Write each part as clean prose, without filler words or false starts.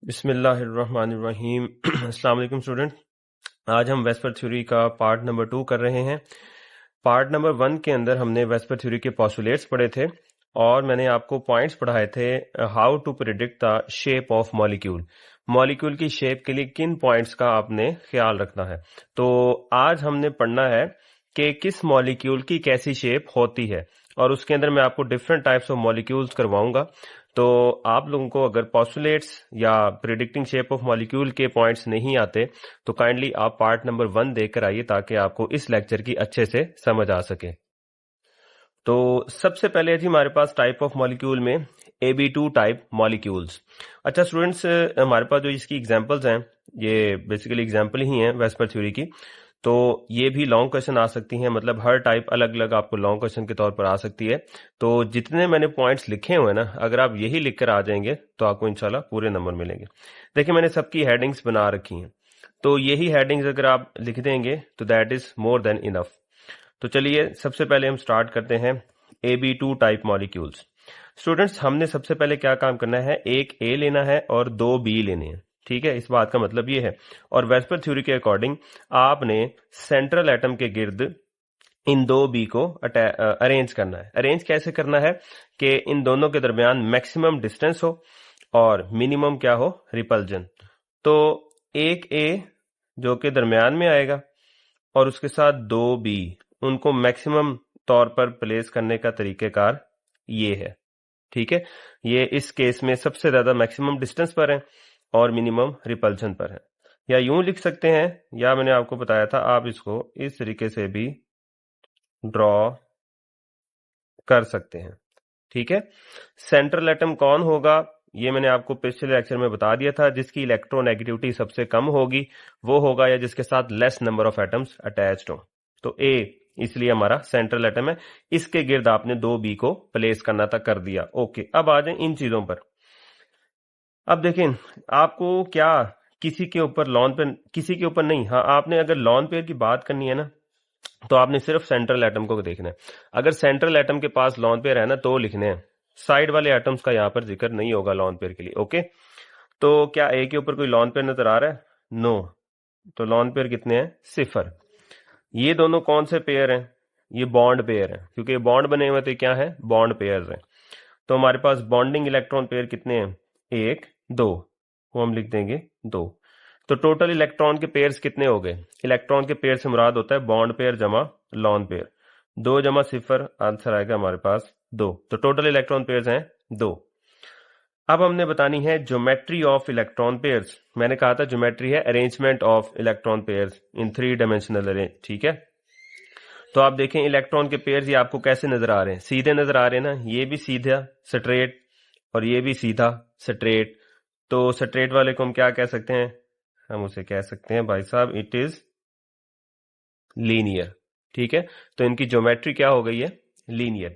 बिस्मिल्लाहिर्रहमानिर्रहीम। अस्सलाम वालेकुम स्टूडेंट। आज हम वेस्पर थ्योरी का पार्ट नंबर 2 कर रहे हैं। पार्ट नंबर 1 के अंदर हमने वेस्पर थ्योरी के पोस्टुलेट्स पढ़े थे और मैंने आपको पॉइंट्स पढ़ाए थे how to predict the shape of molecule. Molecule की शेप के लिए किन पॉइंट्स का आपने ख्याल रखना है। तो आज हमने पढ़ना है कि किस मॉलिक्यूल की कैसी शेप होती है और उसके अंदर मैं आपको डिफरेंट टाइप्स ऑफ मॉलिक्यूल्स करवाऊंगा। तो आप लोगों को अगर पोस्टुलेट्स या प्रिडिक्टिंग शेप ऑफ मॉलिक्यूल के पॉइंट्स नहीं आते तो काइंडली आप पार्ट नंबर 1 देखकर आइए ताकि आपको इस लेक्चर की अच्छे से समझ आ सके। तो सबसे पहले जी हमारे पास टाइप ऑफ मॉलिक्यूल में AB2 टाइप मॉलिक्यूल्स। अच्छा स्टूडेंट्स, हमारे पास जो इसकी एग्जांपल्स हैं ये बेसिकली एग्जांपल ही हैं वेस्पर थ्योरी की। तो ये भी लॉन्ग क्वेश्चन आ सकती हैं, मतलब हर टाइप अलग अलग आपको लॉन्ग क्वेश्चन के तौर पर आ सकती है। तो जितने मैंने पॉइंट्स लिखे हुए हैं ना, अगर आप यही लिखकर आ जाएंगे तो आपको इंशाल्लाह पूरे नंबर मिलेंगे। देखिए मैंने सबकी हेडिंग्स बना रखी हैं, तो यही हेडिंग्स अगर आप लिख देंगे तो that is more than enough. तो चलिए सबसे पहले हम स्टार्ट करते हैं AB2 टाइप मॉलिक्यूल्स। स्टूडेंट्स, हमने सबसे पहले क्या काम करना है, एक ए लेना है और दो बी लेने हैं। ठीक है, इस बात का मतलब ये है। और वेस्पर थ्योरी के अकॉर्डिंग आपने सेंट्रल एटम के गिर्द इन दो बी को अरेंज करना है। अरेंज कैसे करना है कि इन दोनों के दरमियान मैक्सिमम डिस्टेंस हो और मिनिमम क्या हो, रिपल्जन। तो एक ए जो कि दरमियान में आएगा और उसके साथ दो बी, उनको मैक्सिमम तौर पर प्लेस करने का तरीकेकार ये है। ठीक है, ये इस केस में सबसे ज्यादा मैक्सिमम डिस्टेंस पर है और मिनिमम रिपल्शन पर है। या यूं लिख सकते हैं, या मैंने आपको बताया था आप इसको इस तरीके से भी ड्रॉ कर सकते हैं। ठीक है, सेंट्रल एटम कौन होगा ये मैंने आपको पिछले लेक्चर में बता दिया था। जिसकी इलेक्ट्रोनेगेटिविटी सबसे कम होगी वो होगा, या जिसके साथ less number of atoms attached हो। तो ए इसलिए हमारा सेंट्रल एटम है, इसके गिर्द आपने दो बी को प्लेस करना था, कर दिया। ओके, अब आ जाए इन चीजों पर। अब देखें आपको क्या किसी के ऊपर लॉन पे, किसी के ऊपर नहीं, हाँ आपने अगर लॉन पेयर की बात करनी है ना तो आपने सिर्फ सेंट्रल एटम को देखना है। अगर सेंट्रल एटम के पास लॉन पेयर है ना तो लिखने हैं, साइड वाले एटम्स का यहां पर जिक्र नहीं होगा लॉन पेयर के लिए। ओके, तो क्या ए के ऊपर कोई लॉन पेयर नजर आ रहा है? नो। तो लॉन पेयर कितने हैं? सिफर। ये दोनों कौन से पेयर हैं? ये बॉन्ड पेयर हैं, क्योंकि बॉन्ड बने हुए तो क्या है, बॉन्ड पेयर हैं। तो हमारे पास बॉन्डिंग इलेक्ट्रॉन पेयर कितने हैं? एक दो, वो हम लिख देंगे दो। तो टोटल इलेक्ट्रॉन के पेयर्स कितने हो गए? इलेक्ट्रॉन के पेयर से मुराद होता है बॉन्ड पेयर जमा लॉन पेयर। दो जमा सिफर, आंसर आएगा हमारे पास दो। तो टोटल इलेक्ट्रॉन पेयर्स हैं दो। अब हमने बतानी है ज्योमेट्री ऑफ इलेक्ट्रॉन पेयर्स। मैंने कहा था ज्योमेट्री है arrangement of electron pairs in three dimensional arrange. ठीक है, तो आप देखें इलेक्ट्रॉन के पेयर्स ये आपको कैसे नजर आ रहे हैं? सीधे नजर आ रहे हैं ना, ये भी सीधा स्ट्रेट और ये भी सीधा स्ट्रेट। तो स्ट्रेट वाले को हम क्या कह सकते हैं? हम उसे कह सकते हैं भाई साहब इट इज लीनियर। ठीक है, तो इनकी ज्योमेट्री क्या हो गई है? लीनियर।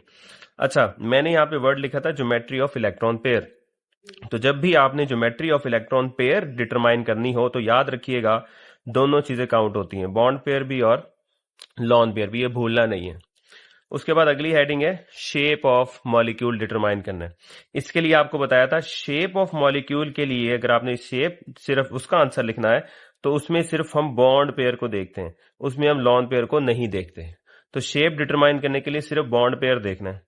अच्छा, मैंने यहां पे वर्ड लिखा था ज्योमेट्री ऑफ इलेक्ट्रॉन पेयर। तो जब भी आपने geometry of electron pair determine करनी हो तो याद रखिएगा दोनों चीजें काउंट होती हैं, बॉन्ड पेयर भी और लॉन पेयर भी, ये भूलना नहीं है। उसके बाद अगली हेडिंग है शेप ऑफ मॉलिक्यूल डिटरमाइन करना है। इसके लिए आपको बताया था शेप ऑफ मॉलिक्यूल के लिए अगर आपने शेप सिर्फ उसका आंसर लिखना है तो उसमें सिर्फ हम बॉन्ड पेयर को देखते हैं, उसमें हम लॉन पेयर को नहीं देखते। तो शेप डिटरमाइन करने के लिए सिर्फ बॉन्ड पेयर देखना है।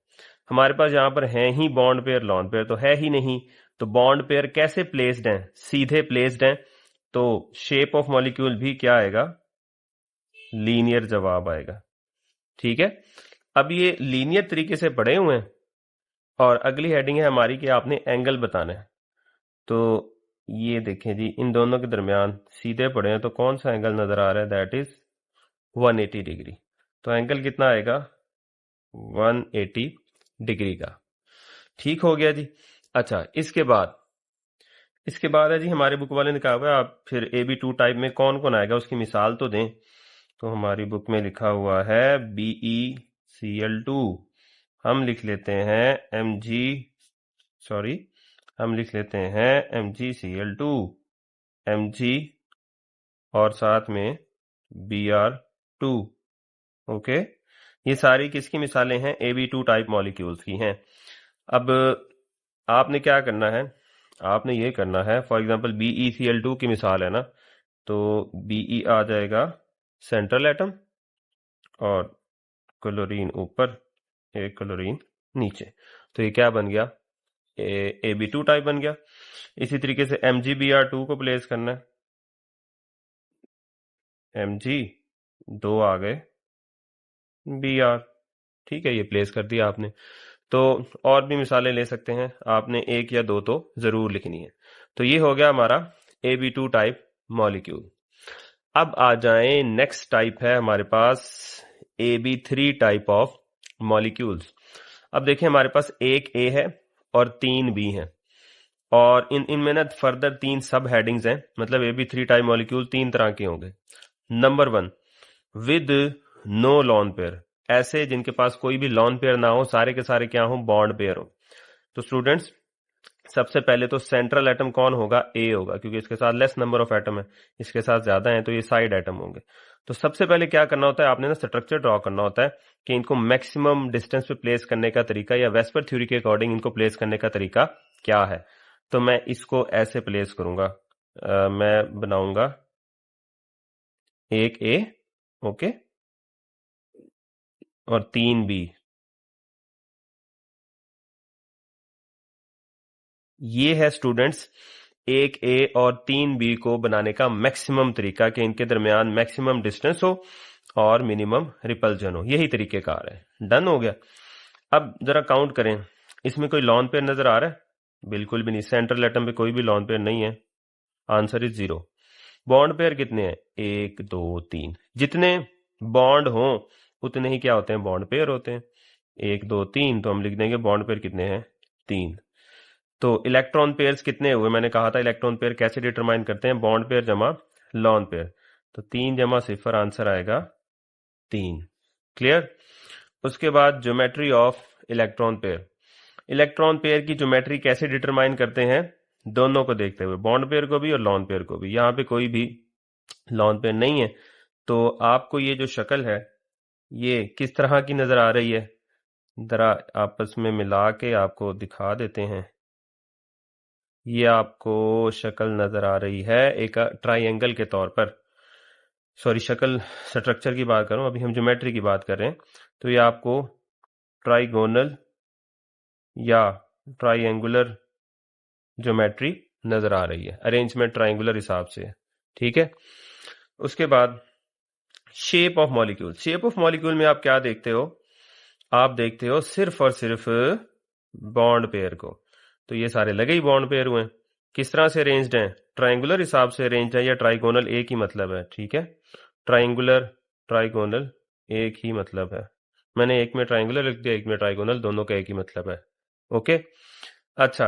हमारे पास यहां पर है ही बॉन्ड पेयर, लॉन पेयर तो है ही नहीं। तो बॉन्ड पेयर कैसे प्लेस्ड हैं? सीधे प्लेस्ड हैं। तो शेप ऑफ मॉलिक्यूल भी क्या आएगा? लीनियर जवाब आएगा। ठीक है, अब ये लीनियर तरीके से पढ़े हुए हैं और अगली हेडिंग है हमारी कि आपने एंगल बताना है। तो ये देखें जी, इन दोनों के दरमियान सीधे पड़े हैं तो कौन सा एंगल नजर आ रहा है? That is 180 degree. तो एंगल कितना आएगा? 180 डिग्री का। ठीक हो गया जी। अच्छा, इसके बाद है जी हमारे बुक वाले ने कहा हुआ है आप फिर AB2 टाइप में कौन कौन आएगा उसकी मिसाल तो दें। तो हमारी बुक में लिखा हुआ है BeCl2। हम लिख लेते हैं हम लिख लेते हैं MgCl2, Mg और साथ में Br2। ओके, ये सारी किसकी मिसालें हैं? AB2 टाइप मॉलिक्यूल्स की हैं। अब आपने क्या करना है, आपने ये करना है, फॉर एग्जांपल BeCl2 की मिसाल है ना, तो Be आ जाएगा सेंट्रल एटम और क्लोरीन ऊपर, एक क्लोरीन नीचे, तो ये क्या बन गया, Ab2 टाइप बन गया। इसी तरीके से MgBr2 को प्लेस करना है, Mg, दो आ गए Br, ठीक है, ये प्लेस कर दिया आपने। तो और भी मिसालें ले सकते हैं, आपने एक या दो तो जरूर लिखनी है। तो ये हो गया हमारा Ab2 टाइप मॉलिक्यूल। अब आ जाएं, नेक्स्ट टाइप है हमारे पास Ab3 टाइप ऑफ मॉलिक्यूल्स। अब देखिए हमारे पास एक A है और तीन B हैं, और इनमें ना फर्दर तीन सब हेडिंग्स हैं, मतलब Ab3 टाइप मॉलिक्यूल तीन तरह के होंगे। Number 1, with no lone pair, ऐसे जिनके पास कोई भी लॉन पेयर ना हो, सारे के सारे क्या हो, बॉन्ड पेयर हो। तो स्टूडेंट्स, सबसे पहले तो सेंट्रल एटम कौन होगा, ए होगा, क्योंकि इसके साथ लेस नंबर ऑफ एटम है, इसके साथ ज्यादा है तो ये साइड एटम होंगे। तो सबसे पहले क्या करना होता है, आपने ना स्ट्रक्चर ड्रॉ करना होता है कि इनको मैक्सिमम डिस्टेंस पे प्लेस करने का तरीका, या वेस्पर थ्योरी के अकॉर्डिंग इनको प्लेस करने का तरीका क्या है। तो मैं इसको ऐसे प्लेस करूंगा, मैं बनाऊंगा एक ए, ओके, और तीन बी। ये है स्टूडेंट्स एक ए और तीन बी को बनाने का मैक्सिमम तरीका, कि इनके दरमियान मैक्सिमम डिस्टेंस हो और मिनिमम रिपल्जन हो, यही तरीकेकार है। डन हो गया। अब जरा काउंट करें, इसमें कोई लॉन पेयर नजर आ रहा है, बिल्कुल भी नहीं, सेंट्रल एटम पे कोई भी लॉन पेयर नहीं है, आंसर इज 0। बॉन्ड पेयर कितने हैं, एक दो तीन, जितने बॉन्ड हो उतने ही क्या होते हैं, बॉन्ड पेयर होते हैं। एक दो तीन, तो हम लिख देंगे बॉन्ड पेयर कितने हैं, तीन। तो इलेक्ट्रॉन पेयर्स कितने हुए, मैंने कहा था इलेक्ट्रॉन पेयर कैसे डिटरमाइन करते हैं, बॉन्ड पेयर जमा लॉन पेयर, तो 3 जमा 0 आंसर आएगा 3। क्लियर। उसके बाद geometry of electron pair, electron pair की ज्योमेट्री कैसे डिटरमाइन करते हैं, दोनों को देखते हुए, बॉन्ड पेयर को भी और लॉन पेयर को भी। यहां पे कोई भी लॉन पेयर नहीं है, तो आपको ये जो शक्ल है ये किस तरह की नजर आ रही है, जरा आपस में मिला के आपको दिखा देते हैं। ये आपको शक्ल नजर आ रही है एक ट्राइंगल के तौर पर, सॉरी शक्ल स्ट्रक्चर की बात करूं, अभी हम ज्योमेट्री की बात कर रहे हैं। तो ये आपको ट्राइगोनल या ट्राइंगुलर ज्योमेट्री नजर आ रही है, अरेंजमेंट ट्राइंगुलर हिसाब से है, ठीक है। उसके बाद shape of molecule, shape of molecule में आप क्या देखते हो, आप देखते हो सिर्फ और सिर्फ बॉन्ड पेयर को। तो ये सारे लगे ही बॉन्ड पेयर हुए, किस तरह से अरेंज्ड हैं, ट्राइंगुलर हिसाब से अरेंज्ड है, या ट्राइगोनल एक ही मतलब है, ठीक है, ट्राइंगुलर ट्राइगोनल एक ही मतलब है। मैंने एक में ट्राइंगुलर लिख दिया, एक में ट्राइगोनल, दोनों का एक ही मतलब है, ओके। अच्छा,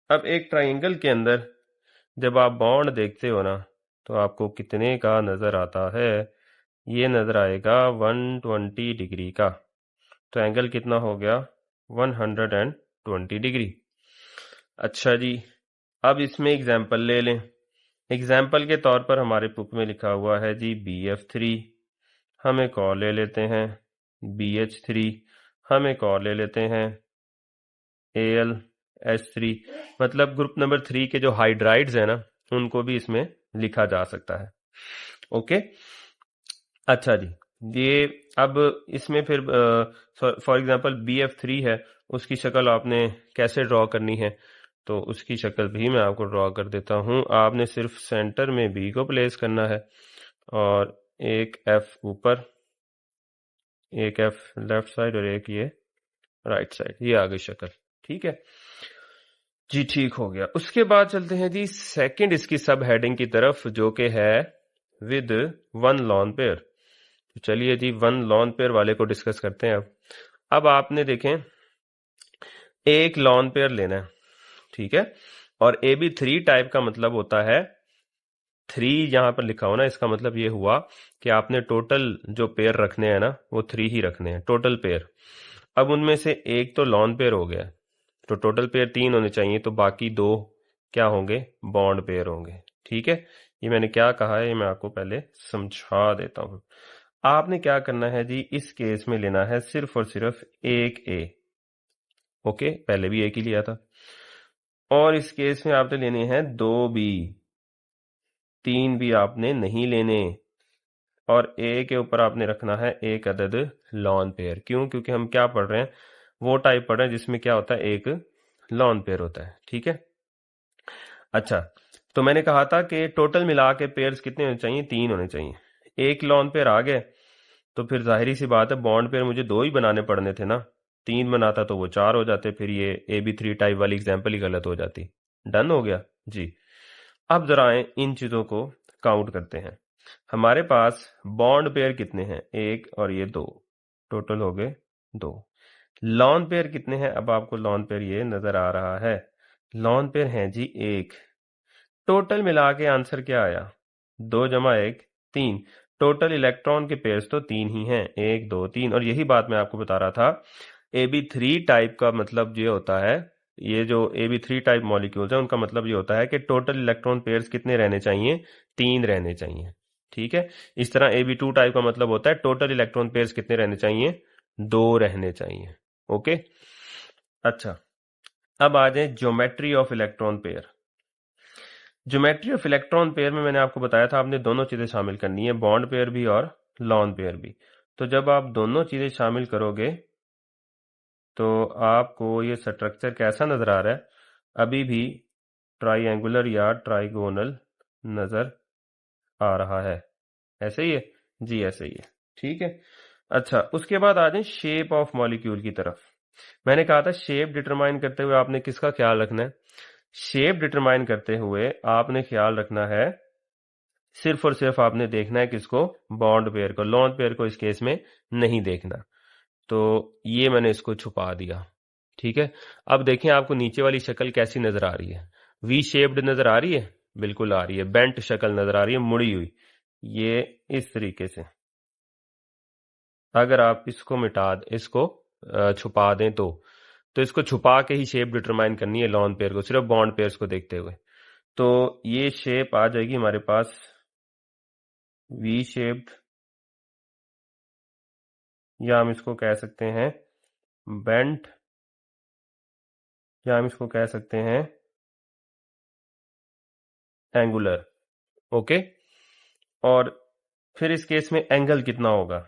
अब एक ट्राइंगल के अंदर जब आप बॉन्ड देखते हो ना, तो आपको कितने का नजर आता है, ये नजर आएगा 120 डिग्री का। तो एंगल कितना हो गया, 120 डिग्री। अच्छा जी, अब इसमें एग्जाम्पल ले लें। एग्जाम्पल के तौर पर हमारे बुक में लिखा हुआ है जी BF3, हम एक और ले लेते हैं BH3, हम एक और ले लेते हैं AlH3, मतलब ग्रुप नंबर 3 के जो हाइड्राइड्स हैं ना, उनको भी इसमें लिखा जा सकता है, ओके। अच्छा जी, ये अब इसमें फिर फॉर एग्जांपल BF3 है, उसकी शक्ल आपने कैसे ड्रॉ करनी है, तो उसकी शक्ल भी मैं आपको ड्रॉ कर देता हूं। आपने सिर्फ सेंटर में B को प्लेस करना है, और एक F ऊपर, एक F लेफ्ट साइड, और एक ये राइट साइड, ये आ गई शक्ल, ठीक है जी, ठीक हो गया। उसके बाद चलते हैं जी सेकंड इसकी सब हेडिंग की तरफ, जो कि है विद वन लॉन पेयर। तो चलिए जी वन लॉन पेयर वाले को डिस्कस करते हैं। अब आपने देखें, एक लॉन पेयर लेना है, ठीक है, और AB3 टाइप का मतलब होता है 3, यहां पर लिखा हो ना, इसका मतलब ये हुआ कि आपने टोटल जो पेयर रखने हैं ना, वो 3 ही रखने हैं, टोटल पेयर। अब उनमें से एक तो लॉन पेयर हो गया, तो टोटल पेयर 3 होने चाहिए, तो बाकी 2 क्या होंगे, बॉन्ड पेयर होंगे, ठीक है। ये मैंने क्या कहा है, ये मैं आपको पहले समझा देता हूं। आपने क्या करना है जी, इस केस में लेना है सिर्फ और सिर्फ एक ए, ओके, पहले भी एक ही लिया था। और इस केस में आपने लेने हैं 2 बी, 3 भी आपने नहीं लेने, और ए के ऊपर आपने रखना है एक अदद लॉन पेयर। क्यों? क्योंकि हम क्या पढ़ रहे हैं, वो टाइप पढ़ रहे हैं जिसमें क्या होता है, एक लॉन पेयर होता है। ठीक है। अच्छा, तो मैंने कहा था कि टोटल मिला के पेयर्स कितने होने चाहिए? 3 होने चाहिए। एक लॉन पेयर आ गए तो फिर जाहिर सी बात है बॉन्ड पेयर मुझे 2 ही बनाने पड़ने थे ना। 3 बनाता तो वो 4 हो जाते, फिर ये AB3 टाइप वाली एग्जाम्पल ही गलत हो जाती। डन हो गया जी। अब जरा आए इन चीजों को काउंट करते हैं। हमारे पास बॉन्ड पेयर कितने हैं? 1 और ये 2, टोटल हो गए 2। लॉन पेयर कितने हैं? अब आपको लॉन पेयर ये नजर आ रहा है, लॉन पेयर है जी 1। टोटल मिला के आंसर क्या आया? 2 जमा 1 3। टोटल इलेक्ट्रॉन के पेयर्स तो 3 ही हैं, 1 2 3। और यही बात मैं आपको बता रहा था, AB3 टाइप का मतलब ये होता है, ये जो AB3 टाइप मॉलिक्यूल्स हैं उनका मतलब ये होता है कि टोटल इलेक्ट्रॉन पेयर्स कितने रहने चाहिए? 3 रहने चाहिए। ठीक है। इस तरह AB2 टाइप का मतलब होता है टोटल इलेक्ट्रॉन पेयर्स कितने रहने चाहिए? 2 रहने चाहिए। ओके। अच्छा, अब आ जाए geometry of electron pair. Geometry of electron pair में मैंने आपको बताया था आपने दोनों चीजें शामिल करनी है, बॉन्ड पेयर भी और लॉन पेयर भी। तो जब आप दोनों चीजें शामिल करोगे तो आपको ये स्ट्रक्चर कैसा नजर आ रहा है? अभी भी ट्राइएंगुलर या ट्राइगोनल नजर आ रहा है। ऐसे ही है जी, ऐसे ही है। ठीक है। अच्छा, उसके बाद आ जाए शेप ऑफ मॉलिक्यूल की तरफ। मैंने कहा था शेप डिटरमाइन करते हुए आपने किसका ख्याल रखना है? शेप डिटरमाइन करते हुए आपने ख्याल रखना है, सिर्फ और सिर्फ आपने देखना है किसको? बॉन्ड पेयर को। लॉन पेयर को इस केस में नहीं देखना। तो ये मैंने इसको छुपा दिया। ठीक है। अब देखें आपको नीचे वाली शक्ल कैसी नजर आ रही है? वी शेप्ड नजर आ रही है? बिल्कुल आ रही है। बेंट शक्ल नजर आ रही है, मुड़ी हुई। ये इस तरीके से अगर आप इसको इसको छुपा दें तो इसको छुपा के ही शेप डिटरमाइन करनी है लॉन पेयर को, सिर्फ बॉन्ड पेयर्स को देखते हुए। तो ये शेप आ जाएगी हमारे पास वी शेप्ड, या हम इसको कह सकते हैं बेंट, या हम इसको कह सकते हैं एंगुलर। ओके। और फिर इस केस में एंगल कितना होगा?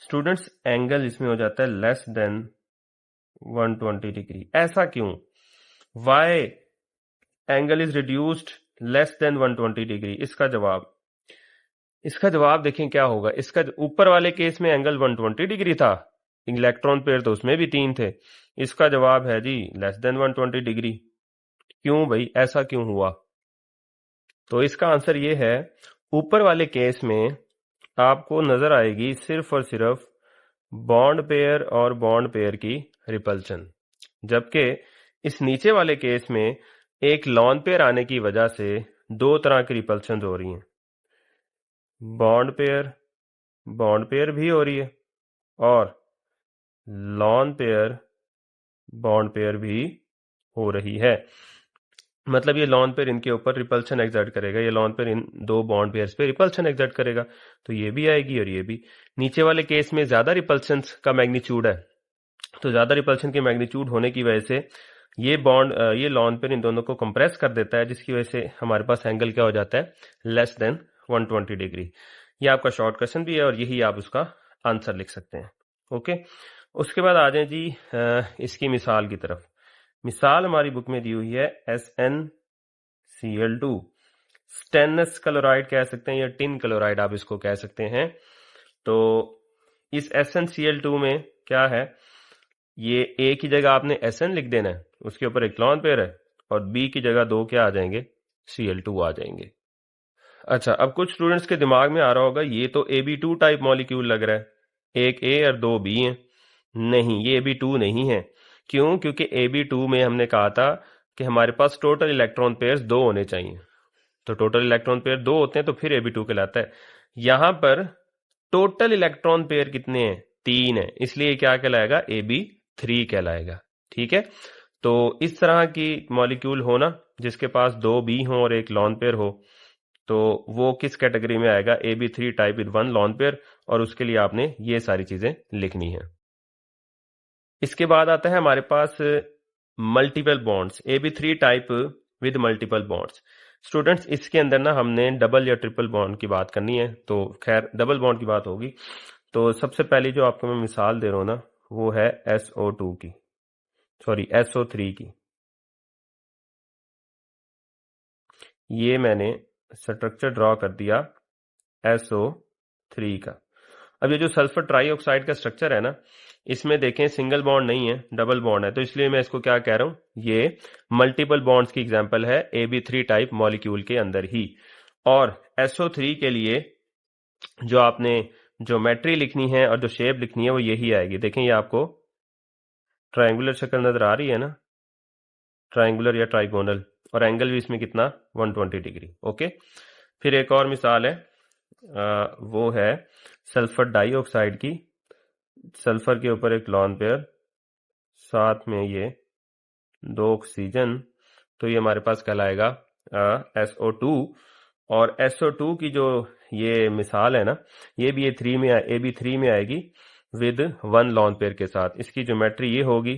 स्टूडेंट्स, एंगल इसमें हो जाता है लेस देन 120 डिग्री। ऐसा क्यों? Why angle is reduced less than 120 degree? इसका जवाब देखें क्या होगा। इसका ऊपर वाले केस में एंगल 120 डिग्री था, इलेक्ट्रॉन पेयर तो उसमें भी 3 थे। इसका जवाब है जी लेस देन 120 डिग्री। क्यों भाई, ऐसा क्यों हुआ? तो इसका आंसर ये है, ऊपर वाले केस में आपको नजर आएगी सिर्फ और सिर्फ बॉन्ड पेयर और बॉन्ड पेयर की रिपल्शन, जबकि इस नीचे वाले केस में एक लॉन पेयर आने की वजह से 2 तरह की रिपल्शन हो रही हैं। बॉन्ड पेयर भी हो रही है और लॉन पेयर बॉन्ड पेयर भी हो रही है। मतलब ये लॉन पेयर इनके ऊपर रिपल्शन एक्सर्ट करेगा, ये लॉन पेयर इन 2 बॉन्ड पेयर्स पे रिपल्शन एक्सर्ट करेगा। तो ये भी आएगी और ये भी। नीचे वाले केस में ज्यादा रिपल्शन का मैग्नीट्यूड है, तो ज्यादा रिपल्शन के मैग्नीट्यूड होने की वजह से ये लॉन पेयर इन दोनों को कंप्रेस कर देता है, जिसकी वजह से हमारे पास एंगल क्या हो जाता है? Less than 120 degree. ये आपका शॉर्ट क्वेश्चन भी है और यही आप उसका आंसर लिख सकते हैं। ओके। उसके बाद आ जाए जी इसकी मिसाल की तरफ। मिसाल हमारी बुक में दी हुई है SnCl2। स्टेनस क्लोराइड कह सकते हैं या टिन क्लोराइड आप इसको कह सकते हैं। तो इस SnCl2 में क्या है, ये ए की जगह आपने Sn लिख देना है, उसके ऊपर एक लॉन पेयर है, और बी की जगह 2 क्या आ जाएंगे? Cl2 आ जाएंगे। अच्छा, अब कुछ स्टूडेंट्स के दिमाग में आ रहा होगा ये तो AB2 टाइप मॉलिक्यूल लग रहा है, एक ए और 2 बी हैं। नहीं, ये AB2 नहीं है। क्यों? क्योंकि AB2 में हमने कहा था कि हमारे पास टोटल इलेक्ट्रॉन पेयर्स 2 होने चाहिए। तो टोटल इलेक्ट्रॉन पेयर 2 होते हैं तो फिर AB2 कहलाता है। यहां पर टोटल इलेक्ट्रॉन पेयर कितने हैं? 3 है, इसलिए क्या कहलाएगा? AB3 कहलाएगा। ठीक है। तो इस तरह की मॉलिक्यूल होना जिसके पास 2 बी हो और एक लॉन पेयर हो, तो वो किस कैटेगरी में आएगा? AB3 type with 1 lone pair. और उसके लिए आपने ये सारी चीजें लिखनी है। इसके बाद आता है हमारे पास multiple bonds, AB3 type with multiple bonds. Students इसके अंदर ना हमने डबल या ट्रिपल बॉन्ड की बात करनी है, तो खैर डबल बॉन्ड की बात होगी। तो सबसे पहली जो आपको मैं मिसाल दे रहा हूं ना वो है SO2 की, सॉरी SO3 की। ये मैंने स्ट्रक्चर ड्रॉ कर दिया SO3 का। अब ये जो सल्फर ट्राईऑक्साइड का स्ट्रक्चर है ना, इसमें देखें सिंगल बॉन्ड नहीं है, डबल बॉन्ड है, तो इसलिए मैं इसको क्या कह रहा हूं, ये मल्टीपल बॉन्ड्स की एग्जांपल है AB3 टाइप मॉलिक्यूल के अंदर ही। और SO3 के लिए जो आपने ज्योमेट्री लिखनी है और जो शेप लिखनी है वो यही आएगी। देखें ये आपको ट्रायंगुलर शक्ल नजर आ रही है ना, ट्रायंगुलर या ट्राइगोनल, और एंगल भी इसमें कितना 120 डिग्री। ओके, फिर एक और मिसाल है, वो है सल्फर डाइऑक्साइड की। सल्फर के ऊपर एक लॉन पेयर, साथ में ये 2 ऑक्सीजन, तो ये हमारे पास कहलाएगा SO2। और SO2 की जो ये मिसाल है ना, ये भी AB3 में आएगी विद 1 लॉन पेयर के साथ। इसकी ज्योमेट्री ये होगी,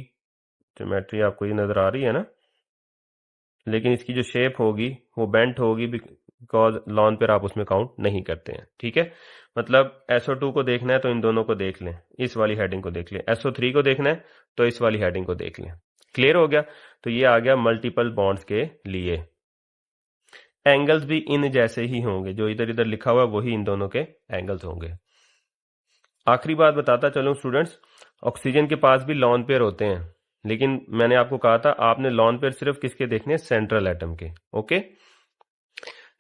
ज्योमेट्री आपको ये नजर आ रही है ना, लेकिन इसकी जो शेप होगी वो बेंट होगी बिकॉज लॉन पेयर आप उसमें काउंट नहीं करते हैं। ठीक है, मतलब SO2 को देखना है तो इन दोनों को देख लें, इस वाली हेडिंग को देख लें। SO3 को देखना है तो इस वाली हेडिंग को देख लें। क्लियर हो गया? तो ये आ गया मल्टीपल बॉन्ड्स के लिए। एंगल्स भी इन जैसे ही होंगे, जो इधर इधर लिखा हुआ है वही इन दोनों के एंगल्स होंगे। आखिरी बात बताता चलूं स्टूडेंट्स, ऑक्सीजन के पास भी लॉन पेयर होते हैं, लेकिन मैंने आपको कहा था आपने लॉन पेयर सिर्फ किसके देखने हैं, सेंट्रल एटम के। ओके,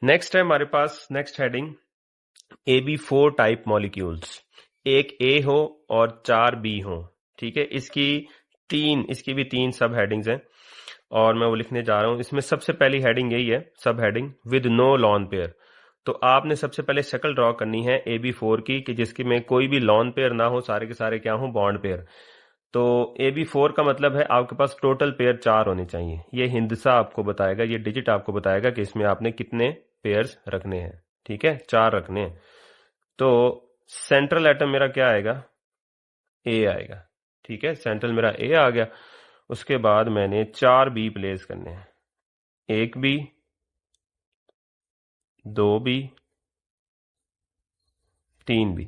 नेक्स्ट है हमारे पास next heading AB4 type molecules. एक A हो और 4 B हो। ठीक है, इसकी भी 3 सब हेडिंग्स हैं और मैं वो लिखने जा रहा हूं। इसमें सबसे पहली हेडिंग यही है, subheading with no lone pair. तो आपने सबसे पहले शक्ल ड्रॉ करनी है AB4 की कि जिसके में कोई भी लॉन पेयर ना हो, सारे के सारे क्या हो, बॉन्ड पेयर। तो AB4 का मतलब है आपके पास टोटल पेयर 4 होने चाहिए। ये हिंदसा आपको बताएगा, ये डिजिट आपको बताएगा कि इसमें आपने कितने पेयर्स रखने हैं। ठीक है, 4 रखने हैं। तो सेंट्रल एटम मेरा क्या आएगा, A आएगा। ठीक है, सेंट्रल मेरा A आ गया। उसके बाद मैंने 4 B प्लेस करने हैं, 1 B, 2 B, 3 B।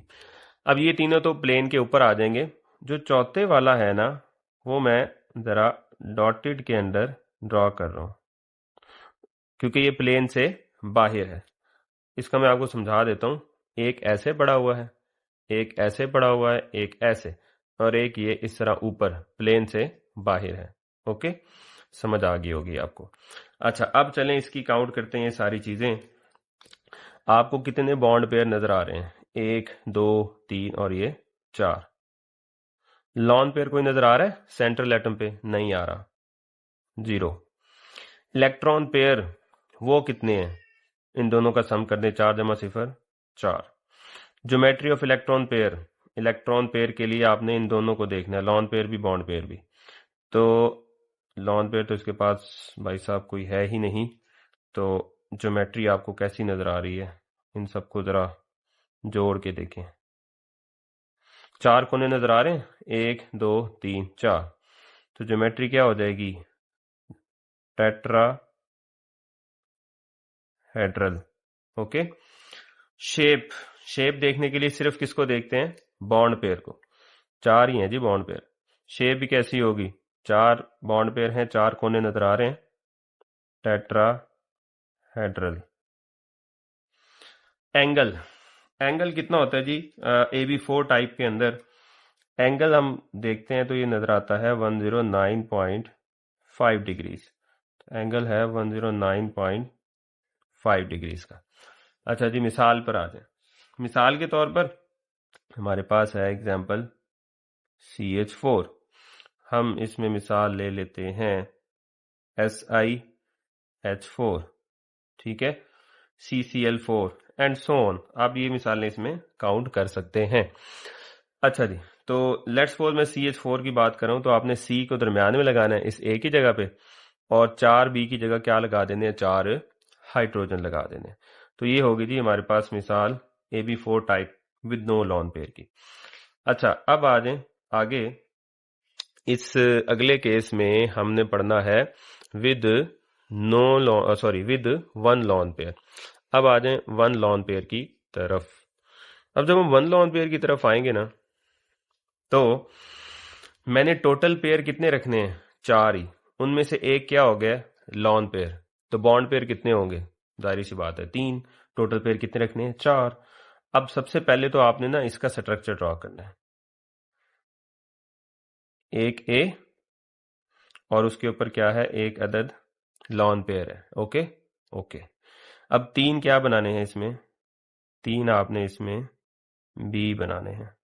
अब ये तीनों तो प्लेन के ऊपर आ जाएंगे। जो चौथे वाला है ना, वो मैं जरा डॉटेड के अंदर ड्रॉ कर रहा हूं क्योंकि ये प्लेन से बाहर है। इसका मैं आपको समझा देता हूं। एक ऐसे पड़ा हुआ है, एक ऐसे पड़ा हुआ है, एक ऐसे, और एक ये इस तरह ऊपर प्लेन से बाहर है। ओके, समझ आ गई होगी आपको। अच्छा, अब चलें इसकी काउंट करते हैं ये सारी चीजें। आपको कितने बॉन्ड पेयर नजर आ रहे हैं, 1 2 3 और ये 4। लॉन पेयर कोई नजर आ रहा है सेंट्रल एटम पे? नहीं आ रहा, 0। इलेक्ट्रॉन पेयर वो कितने हैं, इन दोनों का सम कर दें, 4 जमा 0 4। Geometry of electron pair, electron pair के लिए आपने इन दोनों को देखना है, लॉन पेयर भी बॉन्ड पेयर भी। तो लॉन पेयर तो इसके पास भाई साहब कोई है ही नहीं, तो ज्योमेट्री आपको कैसी नजर आ रही है, इन सबको जरा जोड़ के देखें। 4 कोने नजर आ रहे हैं, 1 2 3 4। तो ज्योमेट्री क्या हो जाएगी, टेट्रा हेड्रल। ओके, शेप, शेप देखने के लिए सिर्फ किसको देखते हैं, बॉन्ड पेयर को। 4 ही हैं जी बॉन्ड पेयर। शेप भी कैसी होगी, 4 बॉन्ड पेयर हैं, 4 कोने नजर आ रहे हैं, टेट्रा हेड्रल। एंगल, एंगल कितना होता है जी AB4 टाइप के अंदर? एंगल हम देखते हैं तो ये नजर आता है 109.5 डिग्रीज। एंगल है 109.5 डिग्रीज का। अच्छा जी, मिसाल पर आ जाए। मिसाल के तौर पर हमारे पास है एग्जाम्पल CH4। हम इसमें मिसाल ले लेते हैं SiH4। ठीक है, CCl4 एंड सो ऑन। आप ये मिसालें इसमें काउंट कर सकते हैं। अच्छा जी, तो लेट्स सपोज मैं CH4 की बात कर रहा हूं, तो आपने C को दरमियान में लगाना है इस A की जगह पे, और 4 B की जगह क्या लगा देने हैं, 4 हाइड्रोजन लगा देने हैं। तो ये होगी जी हमारे पास मिसाल AB4 type with no lone pair की। अच्छा, अब आ जाए आगे इस अगले केस में हमने पढ़ना है विद विद 1 लॉन पेयर। अब आ जाए 1 लॉन पेयर की तरफ। अब जब हम 1 लॉन पेयर की तरफ आएंगे ना, तो मैंने टोटल पेयर कितने रखने हैं? 4 ही। उनमें से एक क्या हो गया? Lawn pair. तो बॉन्ड पेयर कितने होंगे? जाहिर सी बात है 3। टोटल पेयर कितने रखने हैं? 4। अब सबसे पहले तो आपने ना इसका स्ट्रक्चर ड्रॉ करना है। एक ए और उसके ऊपर क्या है? एक अदद लॉन पेयर है। Okay okay. अब 3 क्या बनाने हैं इसमें? 3 आपने इसमें बी बनाने हैं।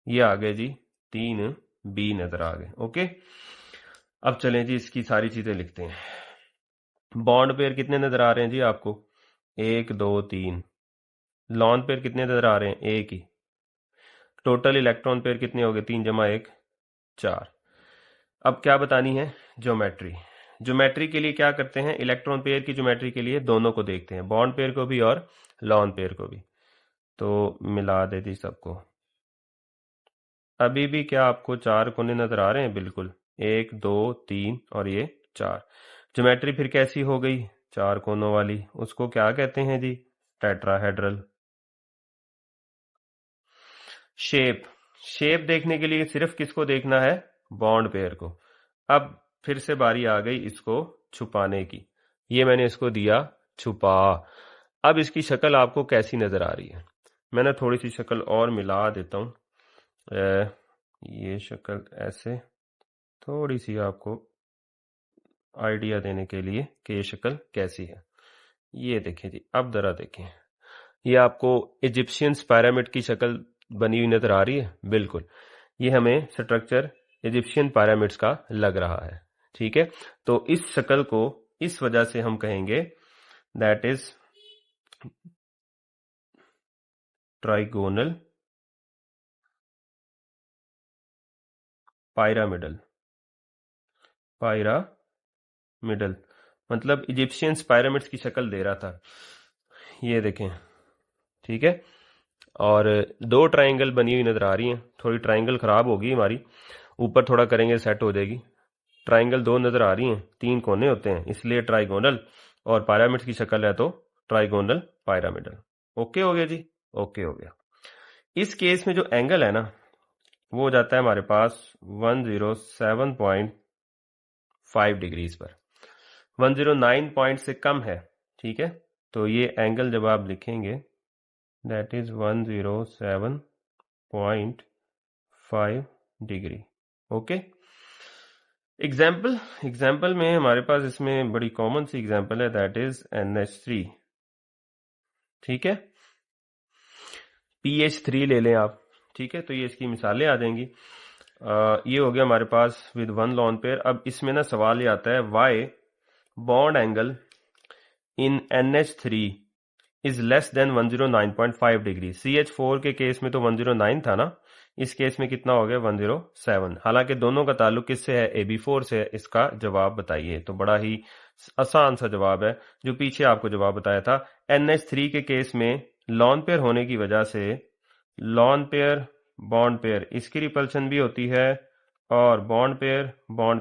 ये आ गए जी 3 बी नजर आ गए। ओके, अब चलें जी इसकी सारी चीजें लिखते हैं। बॉन्ड पेयर कितने नजर आ रहे हैं जी आपको? 1 2 3। लॉन पेयर कितने नजर आ रहे हैं? एक ही। टोटल इलेक्ट्रॉन पेयर कितने हो गए? 3 जमा 1 4। अब क्या बतानी है? ज्योमेट्री। ज्योमेट्री के लिए क्या करते हैं? इलेक्ट्रॉन पेयर की ज्योमेट्री के लिए दोनों को देखते हैं, बॉन्ड पेयर को भी और लॉन पेयर को भी। तो मिला दे दी सबको। अभी भी क्या आपको 4 कोने नजर आ रहे हैं? बिल्कुल। 1 2 3 और ये 4। ज्योमेट्री फिर कैसी हो गई? 4 कोनों वाली। उसको क्या कहते हैं जी? टेट्राहेड्रल। शेप। शेप देखने के लिए सिर्फ किसको देखना है? बॉन्ड पेयर को। अब फिर से बारी आ गई इसको छुपाने की। ये मैंने इसको दिया छुपा। अब इसकी शक्ल आपको कैसी नजर आ रही है? मैंने थोड़ी सी शक्ल और मिला देता हूं। ये शक्ल ऐसे, थोड़ी सी आपको आइडिया देने के लिए कि ये शक्ल कैसी है। ये देखें जी, अब जरा देखें। ये आपको इजिप्शियंस पिरामिड की शक्ल बनी हुई नजर आ रही है? बिल्कुल। ये हमें स्ट्रक्चर इजिप्शियन पिरामिड्स का लग रहा है। ठीक है, तो इस शक्ल को इस वजह से हम कहेंगे that is trigonal pyramidal. Pyramidal मतलब इजिप्शियंस पिरामिड्स की शक्ल दे रहा था। ये देखें, ठीक है। और 2 ट्रायंगल बनी हुई नजर आ रही हैं। थोड़ी ट्रायंगल खराब होगी हमारी, ऊपर थोड़ा करेंगे सेट हो जाएगी। ट्रायंगल 2 नजर आ रही हैं, 3 कोने होते हैं इसलिए ट्राइगोनल, और पिरामिड की शक्ल है तो ट्राइगोनल पायरामिडल। ओके हो गया जी? ओके हो गया। इस केस में जो एंगल है ना, वो हो जाता है हमारे पास 107.5 डिग्रीज पर। 109 पॉइंट से कम है, ठीक है। तो ये एंगल जब आप लिखेंगे that is 107.5 degree. Okay. Example में हमारे पास इसमें बड़ी कॉमन सी एग्जाम्पल है दैट इज NH3। ठीक है, PH3 ले लें आप। ठीक है, तो ये इसकी मिसालें आ जाएंगी। ये हो गया हमारे पास विद 1 लॉन पेयर। अब इसमें ना सवाल ये आता है why bond angle in NH3 is less than 109.5 degree. CH4 के केस में तो 109 था ना, इस केस में कितना हो गया? 107। हालांकि दोनों का ताल्लुक किससे है? AB4 से है। इसका जवाब बताइए। तो बड़ा ही आसान सा जवाब है जो पीछे आपको जवाब बताया था। NH3 के केस में लॉन पेयर होने की वजह से लॉन पेयर बॉन्ड पेयर इसकी रिपल्शन भी होती है, और बॉन्ड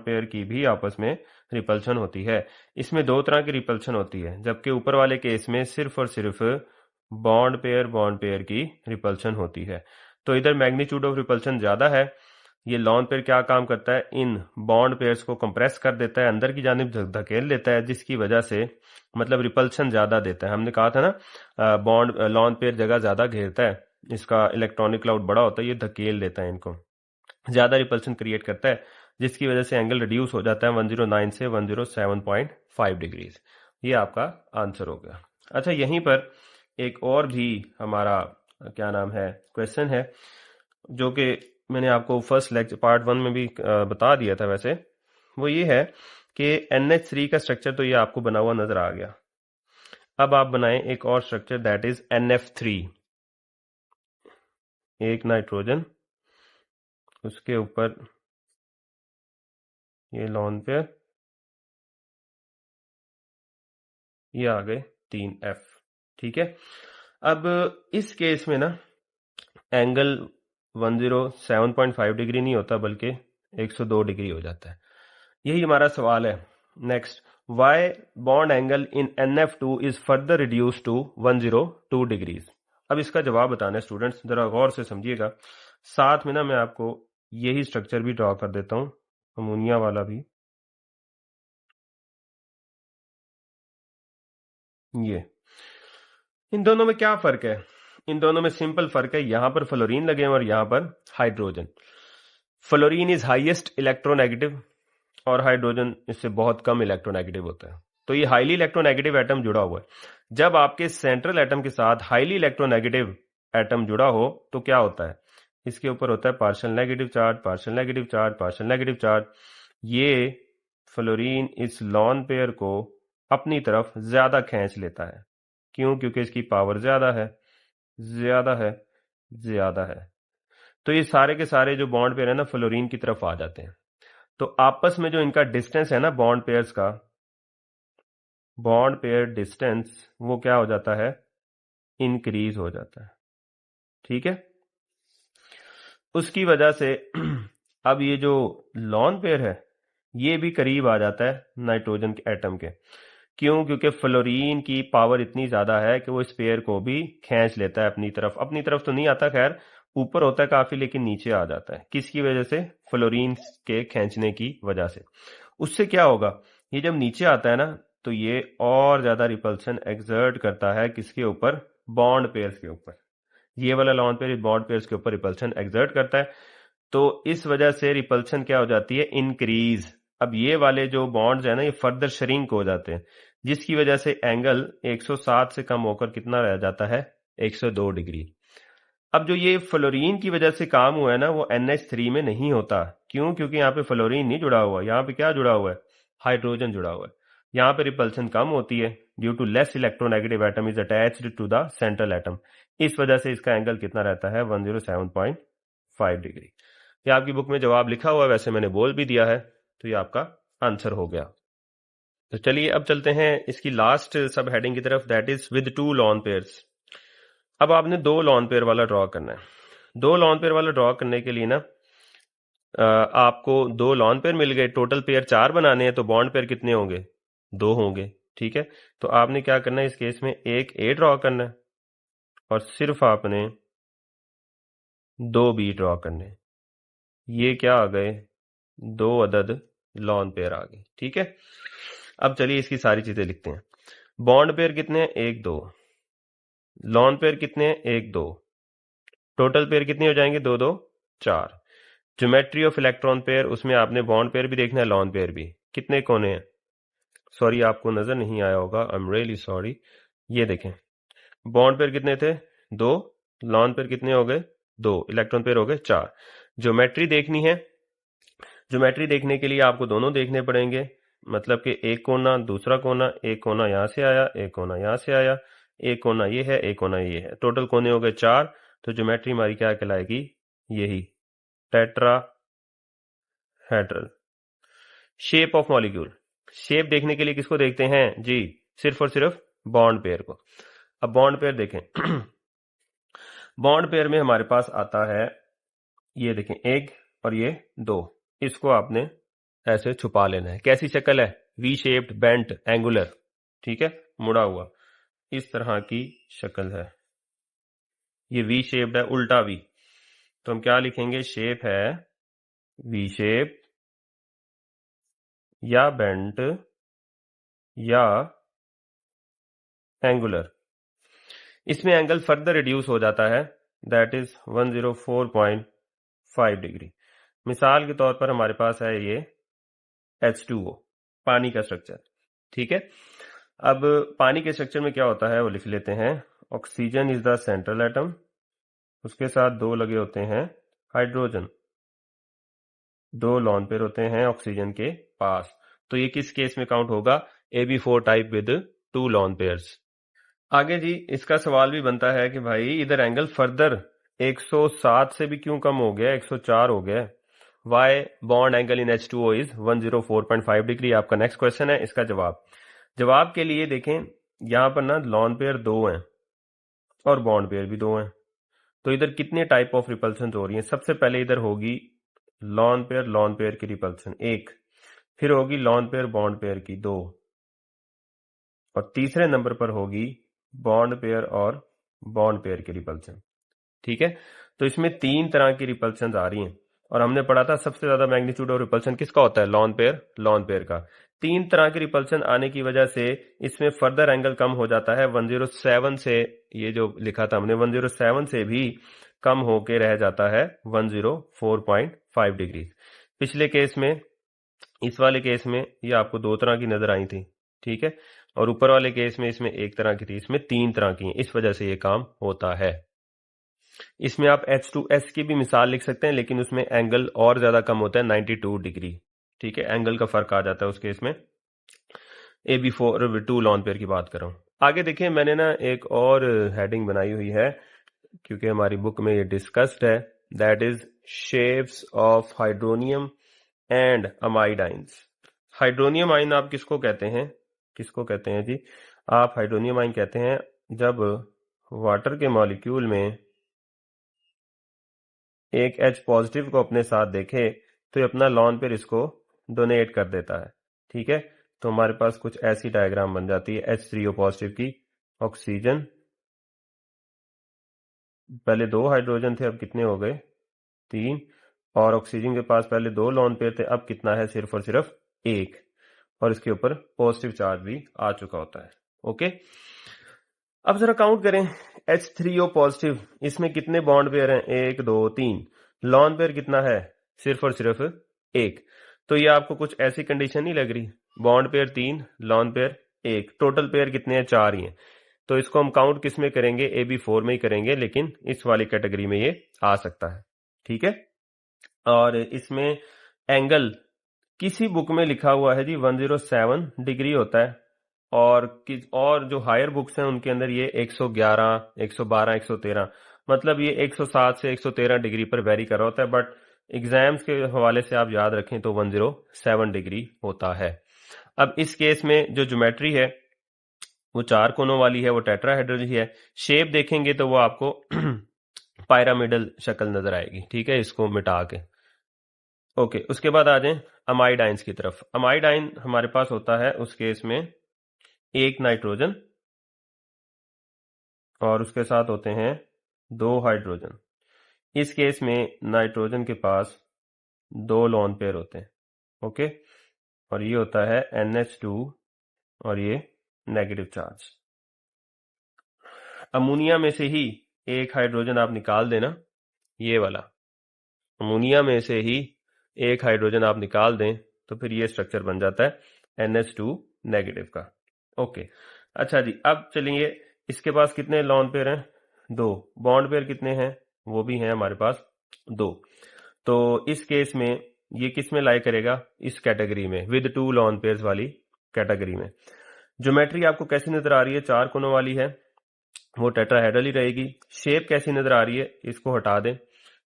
पेयर की भी आपस में रिपल्शन होती है। इसमें 2 तरह की रिपल्शन होती है, जबकि ऊपर वाले केस में सिर्फ और सिर्फ बॉन्ड पेयर की रिपल्शन होती है। तो इधर मैग्नीट्यूड ऑफ रिपल्शन ज्यादा है। ये लॉन पेयर क्या काम करता है? इन बॉन्ड पेयर्स को कंप्रेस कर देता है, अंदर की जानिब धकेल देता है, जिसकी वजह से मतलब रिपल्शन ज्यादा देता है। हमने कहा था ना बॉन्ड लॉन पेयर जगह ज्यादा घेरता है, इसका इलेक्ट्रॉनिक क्लाउड बड़ा होता है, ये धकेल देता है, इनको ज्यादा रिपल्शन क्रिएट करता है, जिसकी वजह से एंगल रिड्यूस हो जाता है 109 से 107.5 डिग्रीज। ये आपका आंसर हो गया। अच्छा, यहीं पर एक और भी हमारा क्या नाम है क्वेश्चन है, जो कि मैंने आपको फर्स्ट लेक्चर पार्ट 1 में भी बता दिया था। वैसे वो ये है कि NH3 का स्ट्रक्चर तो ये आपको बना हुआ नजर आ गया। अब आप बनाएं एक और स्ट्रक्चर दैट इज NF3। एक नाइट्रोजन, उसके ऊपर ये लॉन पेयर, ये आ गए 3F। ठीक है, अब इस केस में ना एंगल 107.5 डिग्री नहीं होता बल्कि 102 डिग्री हो जाता है। यही हमारा सवाल है। Next, why bond angle in NF2 is further reduce to 102 degrees. अब इसका जवाब बताना है स्टूडेंट्स, जरा गौर से समझिएगा। साथ में ना मैं आपको यही स्ट्रक्चर भी ड्रॉ कर देता हूं, अमोनिया वाला भी। ये इन दोनों में क्या फर्क है? इन दोनों में सिंपल फर्क है, यहां पर फ्लोरीन लगे हैं और यहां पर hydrogen. Fluorine is highest electronegative और हाइड्रोजन इससे बहुत कम इलेक्ट्रोनेगेटिव होता है। तो ये हाईली इलेक्ट्रोनेगेटिव एटम जुड़ा हुआ है। जब आपके सेंट्रल एटम के साथ हाईली इलेक्ट्रोनेगेटिव एटम जुड़ा हो तो क्या होता है? इसके ऊपर होता है partial negative charge, partial negative charge, partial negative charge. ये फ्लोरीन इस लॉन पेयर को अपनी तरफ ज्यादा खींच लेता है। क्यों? क्योंकि इसकी पावर ज्यादा है, ज्यादा है, ज्यादा है। तो ये सारे के सारे जो बॉन्ड पेयर है ना फ्लोरीन की तरफ आ जाते हैं। तो आपस में जो इनका डिस्टेंस है ना बॉन्ड पेयर्स का, बॉन्ड पेयर डिस्टेंस, वो क्या हो जाता है? इंक्रीज हो जाता है। ठीक है, उसकी वजह से अब ये जो लॉन पेयर है ये भी करीब आ जाता है नाइट्रोजन के एटम के। क्यों? क्योंकि फ्लोरीन की पावर इतनी ज्यादा है कि वो इस पेयर को भी खींच लेता है अपनी तरफ। अपनी तरफ तो नहीं आता, खैर ऊपर होता है काफी, लेकिन नीचे आ जाता है। किसकी वजह से? फ्लोरीन के खींचने की वजह से। उससे क्या होगा? ये जब नीचे आता है ना तो ये और ज्यादा रिपल्शन एक्सर्ट करता है किसके ऊपर? बॉन्ड पेयर्स के ऊपर। ये वाला लॉन पेयर बॉन्ड पेयर्स के ऊपर रिपल्शन एक्सर्ट करता है। तो इस वजह से रिपल्शन क्या हो जाती है? इंक्रीज। अब ये वाले जो बॉन्ड्स है ना ये फर्दर श्रिंक हो जाते हैं, जिसकी वजह से एंगल 107 से कम होकर कितना रह जाता है? 102 डिग्री। अब जो ये फ्लोरीन की वजह से काम हुआ है ना वो NH3 में नहीं होता। क्यों? क्योंकि यहाँ पे फ्लोरीन नहीं जुड़ा हुआ, यहाँ पे क्या जुड़ा हुआ है? हाइड्रोजन जुड़ा हुआ है। यहाँ पे रिपल्शन कम होती है due to less electronegative atom is attached to the central atom. इस वजह से इसका एंगल कितना रहता है? 107.5 डिग्री। ये आपकी बुक में जवाब लिखा हुआ है, वैसे मैंने बोल भी दिया है, तो ये आपका आंसर हो गया। तो चलिए अब चलते हैं इसकी लास्ट सब हेडिंग की तरफ, that is with two lawn pairs. अब आपने दो लॉन पेयर वाला ड्रॉ करना है। दो लॉन पेयर वाला ड्रॉ करने के लिए ना आपको दो लॉन पेयर मिल गए, टोटल पेयर 4 बनाने हैं, तो बॉन्ड पेयर कितने होंगे? 2 होंगे। ठीक है, तो आपने क्या करना है इस केस में? एक ए ड्रॉ करना है और सिर्फ आपने 2 बी ड्रॉ करने हैं। ये क्या आ गए? 2 अदद लॉन पेयर आ गए। ठीक है, अब चलिए इसकी सारी चीजें लिखते हैं। बॉन्ड पेयर कितने हैं? 1 2। लॉन पेयर कितने हैं? 1 2। टोटल पेयर कितने हो जाएंगे? 2 2 4। ज्योमेट्री ऑफ इलेक्ट्रॉन पेयर, उसमें आपने बॉन्ड पेयर भी देखना है, लॉन पेयर भी। कितने कोने हैं? सॉरी आपको नजर नहीं आया होगा, आई एम रियली सॉरी। ये देखें, बॉन्ड पेयर कितने थे? 2। लॉन पेयर कितने हो गए? 2। इलेक्ट्रॉन पेयर हो गए 4। ज्योमेट्री देखनी है। ज्योमेट्री देखने के लिए आपको दोनों देखने पड़ेंगे, मतलब कि एक कोना दूसरा कोना, एक कोना यहां से आया, एक कोना यहां से आया, एक कोना ये है, एक कोना ये है, टोटल कोने हो गए 4। तो ज्योमेट्री हमारी क्या कहलाएगी? यही tetrahedral. Shape of molecule, shape देखने के लिए किसको देखते हैं जी? सिर्फ और सिर्फ बॉन्ड पेयर को। अब बॉन्ड पेयर देखें बॉन्ड पेयर में हमारे पास आता है, ये देखें, एक और ये 2। इसको आपने ऐसे छुपा लेना है। कैसी शक्ल है? V shaped, bent, angular. ठीक है, मुड़ा हुआ, इस तरह की शक्ल है। ये वी शेप्ड है, उल्टा वी। तो हम क्या लिखेंगे? शेप है वी शेप या बेंट या एंगुलर। इसमें एंगल फर्दर रिड्यूस हो जाता है, दैट इज 104.5 डिग्री। मिसाल के तौर पर हमारे पास है ये H2O, पानी का स्ट्रक्चर। ठीक है, अब पानी के स्ट्रक्चर में क्या होता है वो लिख लेते हैं। Oxygen is the central atom, उसके साथ 2 लगे होते हैं हाइड्रोजन, 2 लॉन पेयर होते हैं ऑक्सीजन के पास। तो ये किस केस में काउंट होगा? AB4 type with 2 lawn pairs. आगे जी इसका सवाल भी बनता है कि भाई इधर एंगल फर्दर 107 से भी क्यों कम हो गया, 104 हो गया। Why bond angle in H2O is 104.5 degree. आपका नेक्स्ट क्वेश्चन है, इसका जवाब के लिए देखें, यहां पर ना लॉन पेयर 2 हैं और बॉन्ड पेयर भी 2 हैं। तो इधर कितने टाइप ऑफ रिपल्शन हो रही है? सबसे पहले इधर होगी लॉन पेयर की रिपल्शन 1, फिर होगी लॉन पेयर बॉन्ड पेयर की 2, और तीसरे नंबर पर होगी बॉन्ड पेयर और बॉन्ड पेयर की रिपल्शन। ठीक है, तो इसमें 3 तरह की रिपल्शन आ रही हैं, और हमने पढ़ा था सबसे ज्यादा मैग्नीट्यूड ऑफ रिपल्शन किसका होता है? लॉन पेयर का। 3 तरह की रिपल्शन आने की वजह से इसमें फर्दर एंगल कम हो जाता है 107 से, ये जो लिखा था हमने 107 से भी कम होके रह जाता है 104.5 डिग्री। पिछले केस में, इस वाले केस में ये आपको 2 तरह की नजर आई थी, ठीक है, और ऊपर वाले केस में इसमें 1 तरह की थी, इसमें 3 तरह की है, इस वजह से ये काम होता है। इसमें आप H2S की भी मिसाल लिख सकते हैं, लेकिन उसमें एंगल और ज्यादा कम होता है 92 डिग्री। ठीक है, एंगल का फर्क आ जाता है उस केस में। AB4 लॉन पेयर की बात कर रहा हूं। आगे देखिए, मैंने ना एक और हेडिंग बनाई हुई है, क्योंकि हमारी बुक में ये डिस्कस्ड है, that is shapes of hydronium and amide ions. Hydronium आइन आप किसको कहते हैं? किसको कहते हैं जी? आप हाइड्रोनियम आइन कहते हैं जब वाटर के मॉलिक्यूल में एक H पॉजिटिव को अपने साथ देखे तो ये अपना लॉन पेयर इसको डोनेट कर देता है। ठीक है, तो हमारे पास कुछ ऐसी डायग्राम बन जाती है H3O पॉजिटिव की। ऑक्सीजन, पहले 2 हाइड्रोजन थे, अब कितने हो गए? 3, और ऑक्सीजन के पास पहले 2 लॉन पेयर थे, अब कितना है? सिर्फ और सिर्फ 1, और इसके ऊपर पॉजिटिव चार्ज भी आ चुका होता है। ओके, अब जरा काउंट करें, H3O पॉजिटिव, इसमें कितने बॉन्ड पेयर हैं? 1 2 3। लॉन पेयर कितना है? सिर्फ और सिर्फ 1। तो ये आपको कुछ ऐसी कंडीशन नहीं लग रही? Bond pair 3, lone pair 1, total pair कितने हैं? 4 ही हैं। तो इसको हम काउंट किस में करेंगे? AB4 में ही करेंगे, लेकिन इस वाली कैटेगरी में ये आ सकता है। ठीक है, और इसमें एंगल किसी बुक में लिखा हुआ है जी 107 डिग्री होता है, और जो हायर बुक्स हैं उनके अंदर ये 111, 112, 113, मतलब ये 107 से 113 डिग्री पर वेरी कर रहा होता है, बट एग्जाम्स के हवाले से आप याद रखें तो 107 डिग्री होता है। अब इस केस में जो ज्योमेट्री है वो 4 कोनों वाली है, वो टेट्राहेड्रल ही है। शेप देखेंगे तो वो आपको पायरामिडल शक्ल नजर आएगी। ठीक है, इसको मिटा के। ओके, उसके बाद आ जाएं अमाइड आइंस की तरफ। अमाइड आइन हमारे पास होता है उस केस में 1 नाइट्रोजन, और उसके साथ होते हैं 2 हाइड्रोजन। इस केस में नाइट्रोजन के पास 2 लॉन पेयर होते हैं। ओके, और ये होता है NH2, और ये नेगेटिव चार्ज। अमोनिया में से ही एक हाइड्रोजन आप निकाल देना, ये वाला अमोनिया में से ही एक हाइड्रोजन आप निकाल दें तो फिर ये स्ट्रक्चर बन जाता है NH2 नेगेटिव का। ओके, अच्छा जी, अब चलिए, इसके पास कितने लॉन पेयर हैं? 2। बॉन्ड पेयर कितने हैं? वो भी हैं हमारे पास 2। तो इस केस में ये किस में लाई करेगा? इस कैटेगरी में, विद 2 लॉन पेयर्स वाली कैटेगरी में। ज्योमेट्री आपको कैसी नजर आ रही है? 4 कोनों वाली है, वो टेट्राहेड्रल ही रहेगी। शेप कैसी नजर आ रही है? इसको हटा दें।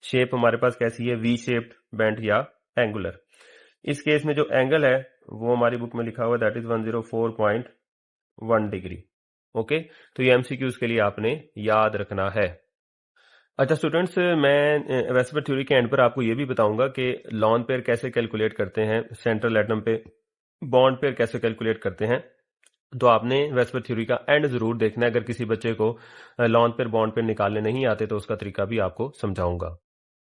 शेप हमारे पास कैसी है? वी शेप्ड, बेंट या एंगुलर। इस केस में जो एंगल है वो हमारी बुक में लिखा हुआ है, दैट इज 104.1 डिग्री। ओके, तो ये एमसीक्यूज के लिए आपने याद रखना है। अच्छा स्टूडेंट्स, मैं वेस्पर थ्योरी के एंड पर आपको ये भी बताऊंगा कि लॉन पेयर कैसे कैलकुलेट करते हैं, सेंट्रल एटम पे बॉन्ड पेयर कैसे कैलकुलेट करते हैं। तो आपने वेस्पर थ्योरी का एंड जरूर देखना है। अगर किसी बच्चे को लॉन पेयर बॉन्ड पेयर निकालने नहीं आते तो उसका तरीका भी आपको समझाऊंगा।